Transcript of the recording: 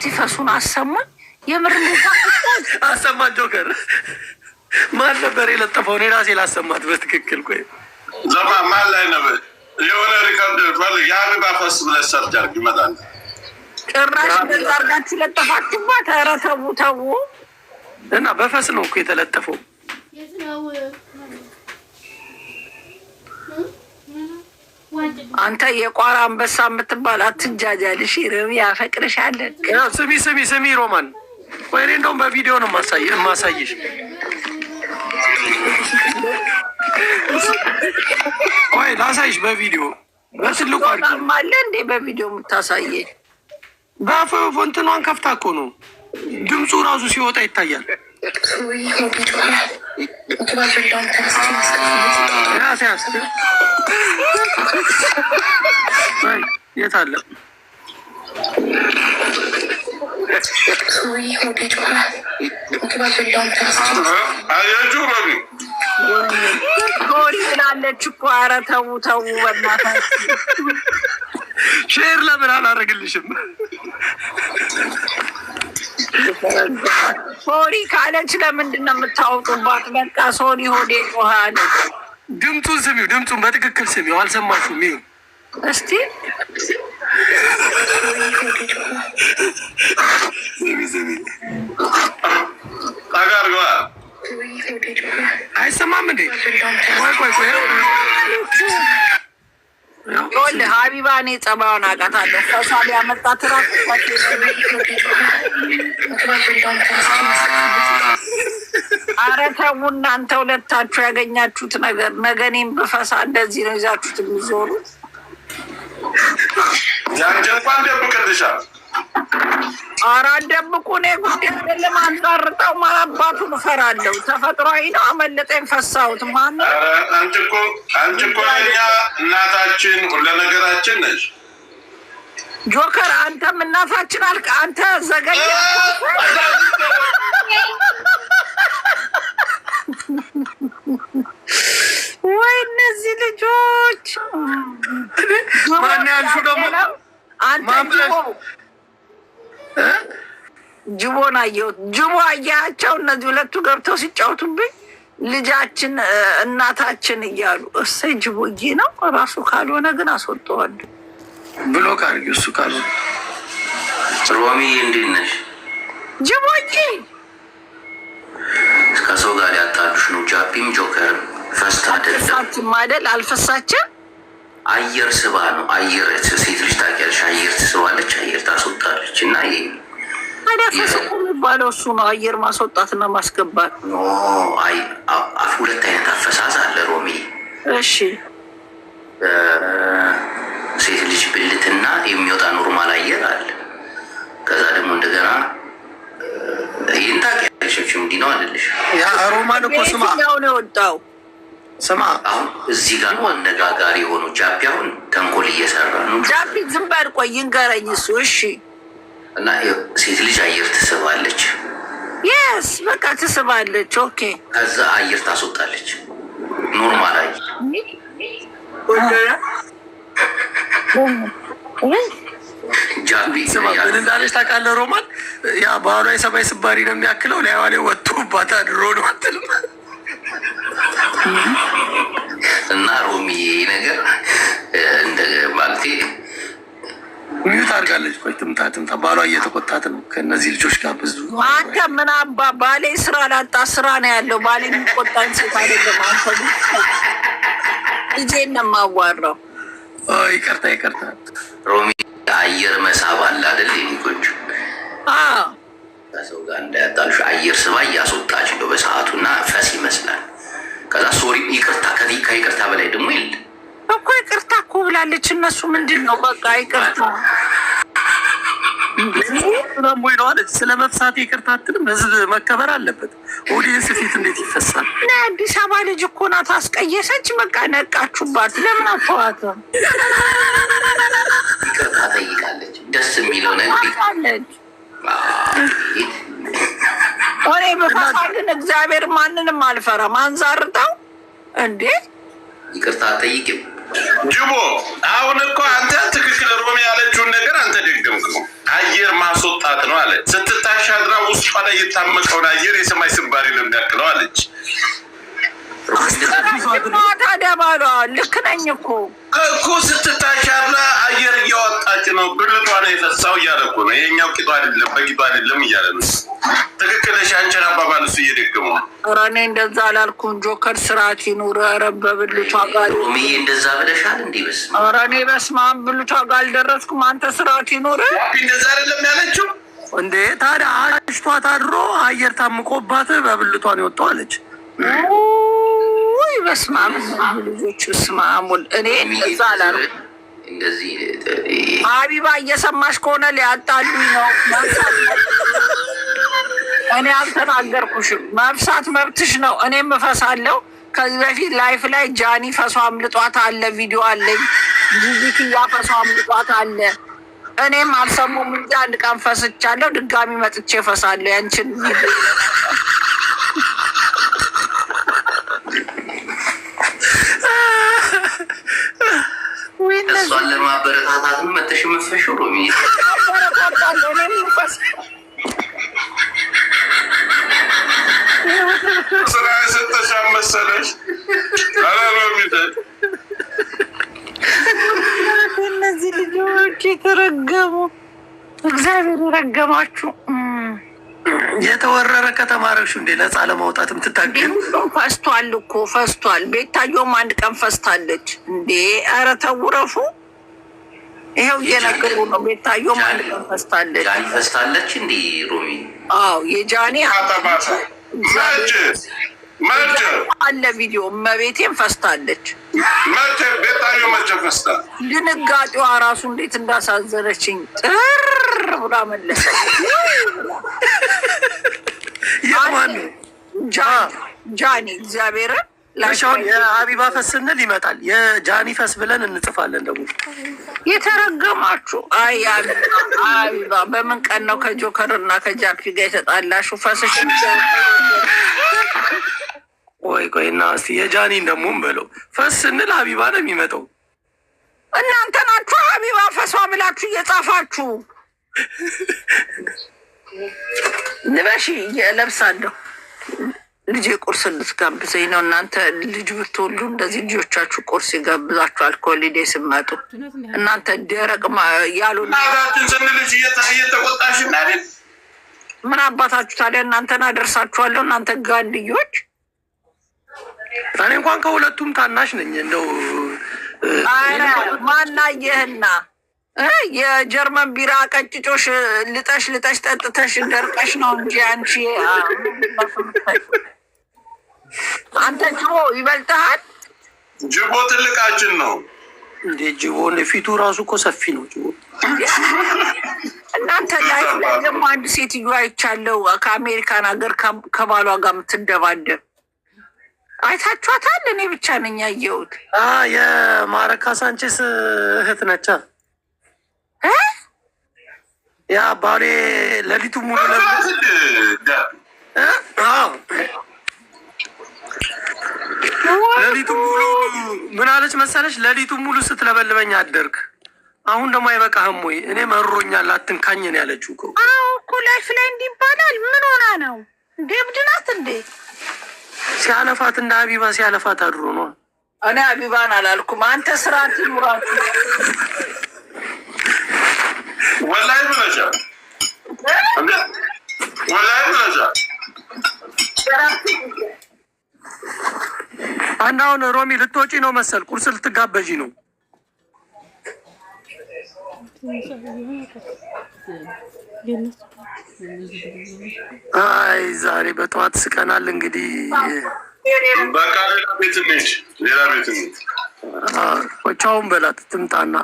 እስቲ ፈሱን አሰማኝ። የምር አሰማን። ጆከር ማን ነበር የለጠፈው? እኔ ራሴ ላሰማት በትክክል። ቆይ ዘማ ማን ላይ ነበር? የሆነ ሪከርድ ፈልግ። የሀቢባ ፈስ ብለህ ሰርች አድርግ ይመጣል። ጭራሽ በዛ አድርጋችሁ ለጠፋችሁባት። ኧረ ተው ተው። እና በፈስ ነው እኮ የተለጠፈው። አንተ የቋራ አንበሳ የምትባል አትጃጃልሽ። ረቢ ያፈቅርሻለን። ስሚ ሮማን፣ ወይ እኔ እንደውም በቪዲዮ ነው የማሳይሽ። ወይ ላሳይሽ በቪዲዮ በትልቁ አለ እንዴ? በቪዲዮ የምታሳየኝ በፎንትኗን ከፍታ እኮ ነው። ድምፁ ራሱ ሲወጣ ይታያል። የት አለ? ጎሪ ብላለች እኮ። ኧረ ተው ተው በእናታችሁ። ሼር ለምን አላደርግልሽም? ሶሪ ካለች ለምንድን ነው የምታወጡባት? በቃ ሶሪ ሆዴ ጮሃል። ድምፁን ስሚው፣ ድምፁን በትክክል ስሚው። አልሰማሽም? ይኸው እስቲ አይሰማም እንዴ? ቆይ ይኸውልህ ሀቢባ፣ እኔ ጸባዩን አውቃታለሁ። ፈሷል ያመጣት ራሱ ኧረ ተው እናንተ ሁለታችሁ ያገኛችሁት ነገር። ነገ እኔም በፈሳ እንደዚህ ነው ይዛችሁት የሚዞሩት። ያንቺ እንኳን ደብቅልሻል። ኧረ አትደብቁ። እኔ ጉዳይ አይደለም። አንጻርጠው ማራባቱን እፈራለሁ። ተፈጥሯዊ ነው። አመለጠኝ ፈሳሁት። ማነው? አንቺ እኮ እኛ እናታችን ሁሉ ነገራችን ነሽ። ጆከር አንተም እናታችን አልክ። አንተ ዘገየ። ወይ እነዚህ ልጆች ማን ያልሹ ደግሞ አንተ ጅቦን አየሁት። ጅቦ አያቸው። እነዚህ ሁለቱ ገብተው ሲጫወቱብኝ ልጃችን እናታችን እያሉ እሰይ ጅቦዬ ነው ራሱ። ካልሆነ ግን አስወጣዋለሁ ብሎ ካርጊ እሱ ካልሆነ ሮሚ እንዴት ነሽ? ጅቦዬ ከሰው ጋር ያጣሉሽ ነው። ጃፒም ጆከር ፈስታ አልፈሳችም አይደል? አልፈሳችም። አየር ስባ ነው። አየር ሴት ልጅ ታውቂያለሽ፣ አየር ትስባለች፣ አየር ታስወጣለች። እና ታዲያ ፈስ የሚባለው እሱ ነው፣ አየር ማስወጣትና ማስገባት። ሁለት አይነት አፈሳዝ አለ ሮሚ። እሺ ሴት ልጅ ብልትና የሚወጣ ኖርማል አየር አለ። ከዛ ደግሞ እንደገና ይህን ታውቂያለሽ። እንዲህ ነው አይደለሽ? ያ ሮማን እኮ ስማ ነው የወጣው። ስማ አሁን እዚህ ጋር አነጋጋሪ የሆኑ ጃፒ አሁን ተንኮል እየሰራ ነው። ጃፒ ዝም በል ቆይ ይንገረኝ እሱ። እሺ እና ሴት ልጅ አየር ትስባለች። የስ በቃ ትስባለች። ኦኬ ከዛ አየር ታስወጣለች። ኖርማል አየር ጃፒ ምን እንዳለች ታውቃለህ? ሮማን ያ ባህሏ የሰማይ ስባሪ ነው የሚያክለው። ላይዋ ላይ ወጥቶባት አድሮ ነው አትልም? እና ሮሚ ነገር እንደ ማለቴ ሚዩት አድርጋለች። ቆይ ትምጣ ባሏ እየተቆጣት ነው ከእነዚህ ልጆች ጋር ብዙ። አንተ ምን አባ ባሌ ስራ ላጣ ስራ ነው ያለው። ባሌ የሚቆጣኝ ሴት አይደለም። አንተ ልጄን ነው የማዋራው። ይቅርታ ሮሚ አየር መሳብ አለ አይደል? ሊቆች ከሰው ጋር እንዳያጣልሽ አየር ስባ እያስወጣች ነው በሰዓቱ እና ፈስ ይመስላል። ከዛ ሶሪ ይቅርታ፣ ከይቅርታ በላይ ደግሞ የለ እኮ ይቅርታ እኮ ብላለች። እነሱ ምንድን ነው በቃ ይቅርታ ደግሞ ይለዋለች። ስለ መፍሳት ይቅርታ አትልም። ህዝብ መከበር አለበት። ኦዲየንስ ፊት እንዴት ይፈሳል? አዲስ አበባ ልጅ እኮ ናት አስቀየሰች። በቃ ነቃችሁባት። ለምን አተዋትም? ይቅርታ ጠይቃለች። ደስ የሚለው ነገር አለች። እኔ በፋፋ ግን እግዚአብሔር ማንንም አልፈራም። አንዛርጠው እንዴ ይቅርታ ጠይቅም ጅቦ አሁን እኮ አንተ ትክክል ሮሚ ያለችውን ነገር አንተ ደገምከው። አየር ማስወጣት ነው አለ። ስትታሻድራ ውስጧ ላይ የታመቀውን አየር የሰማይ ስባሪ ነው የሚያክለው አለች። ታዲያ ባሏ ልክ ነኝ እኮ ስትታሻድራ አየር እያወጣች ነው፣ ብልቷ ነው የፈሳው እያለ እኮ ነው። ይሄኛው ቂጧ አይደለም በቂጧ አይደለም እያለ ነው። ትክክለሽ አንቺን አባባል እሱ እየደገመው ነው። ኧረ እኔ እንደዛ አላልኩም። ጆከር ስርዓት ይኑር። ኧረ በብልቷ ጋር ሮሚዬ እንደዛ ብለሻል እንዴ? በስመ አብ። ኧረ እኔ በስመ አብ ብልቷ ጋር አልደረስኩም። አንተ ስርዓት ይኑር። እንደዛ አይደለም ያለችው እንዴ? ታዲያ አሽቷት አድሮ አየር ታምቆባት በብልቷን የወጣው አለች። ወይ በስመ አብ ልጆች በስመ አብ። እኔ እንደዛ አላልኩም። እንደዚህ ሀቢባ እየሰማሽ ከሆነ ሊያጣሉኝ ነው። እኔ አልተናገርኩሽም። መብሳት መብትሽ ነው። እኔም እፈሳለሁ። ከዚህ በፊት ላይፍ ላይ ጃኒ ፈሷ አምልጧት አለ፣ ቪዲዮ አለኝ። ጂጂክያ ፈሷ አምልጧት አለ። እኔም አልሰሙም እንጂ አንድ ቀን ፈስቻለሁ። ድጋሚ መጥቼ ፈሳለሁ። ያንቺን ቪዲዮ እሷን ለማበረታታትም መተሽ የምትፈሺው ሮሚ ስራ የሰጠሽ መሰለሽ። እነዚህ ልጆች የተረገሙ እግዚአብሔር የረገማችሁ። የተወረረ ከተማረሹ እንዴ ነፃ ለማውጣት የምትታገሉ ፈስቷል እኮ ፈስቷል። ቤታየውም አንድ ቀን ፈስታለች እንዴ። ኧረ ተውረፉ። ይኸው እየነገሩ ነው። ቤታየውም አንድ ቀን ፈስታለች። ጃኒ ፈስታለች እንዲ ሮሚ? አዎ የጃኒ አለ ቪዲዮ። እመቤቴም ፈስታለች። ቤታዮ መቼ ፈስታ? ድንጋጤዋ ራሱ እንዴት እንዳሳዘነችኝ ጥር ብላ መለሰች። የማን ጃኒ እግዚአብሔርን ላሻውን የሀቢባ ፈስ ስንል ይመጣል። የጃኒ ፈስ ብለን እንጽፋለን። ደግሞ የተረገማችሁ። አይ ሀቢባ በምን ቀን ነው ከጆከር እና ከጃፒ ጋር የተጣላሹ? ፈስሽ ቆይ እና እስኪ የጃኒን ደግሞ በለው። ፈስ ስንል ሀቢባ ነው የሚመጣው። እናንተ ናችሁ ሀቢባ ፈሷ ብላችሁ እየጻፋችሁ። ንበሺ እለብሳለሁ። ልጄ ቁርስ እንድትጋብዘኝ ነው። እናንተ ልጅ ብትወልዱ እንደዚህ ልጆቻችሁ ቁርስ ይጋብዛችኋል። ኮሊዴ ስመጡ እናንተ ደረቅ ያሉ ናታችን ስንልሽ እየተቆጣሽ እናደል። ምን አባታችሁ ታዲያ እናንተን አደርሳችኋለሁ። እናንተ ጋንድዮች። እኔ እንኳን ከሁለቱም ታናሽ ነኝ። እንደው ማናየህና የጀርመን ቢራ ቀጭጮሽ ልጠሽ ጠጥተሽ ደርቀሽ ነው እንጂ አንቺ አንተ ጅቦ ይበልጥሃል። ጅቦ ትልቃችን ነው እንዴ? ጅቦ ፊቱ ራሱ እኮ ሰፊ ነው ጅቦ። እናንተ ላይ ደግሞ አንድ ሴትዮ አይቻለው ከአሜሪካን ሀገር ከባሏ ጋር የምትደባደብ አይታችኋታል? እኔ ብቻ ነኝ ያየሁት። የማረካ ሳንቼስ እህት ነቻ። ያ ባሌ ሌሊቱ ሙሉ ሌሊቱ ሙሉ ምን አለች መሰለች? ሌሊቱ ሙሉ ስትለበልበኝ አደርግ። አሁን ደግሞ አይበቃህም ወይ? እኔ መሮኛል አትንካኝ ነው ያለችው እኮ። አዎ እኮ ላይፍ ላይ እንዲህ ይባላል። ምን ሆና ነው እንዴ? እብድ ናት እንዴ? ሲያለፋት እንደ ሀቢባ ሲያለፋት አድሮ ነው። እኔ ሀቢባን አላልኩም። አንተ ስርዓት ይኑራት። ወላሂ ብለሻል፣ ወላሂ ብለሻል። አንድ አሁን ሮሚ ልትወጪ ነው መሰል፣ ቁርስ ልትጋበዢ ነው። አይ ዛሬ በጠዋት ስቀናል። እንግዲህ በቃ ሌላ ቤት እንሂድ፣ ሌላ ቤት እንሂድ። ቻውን በላት ትምጣና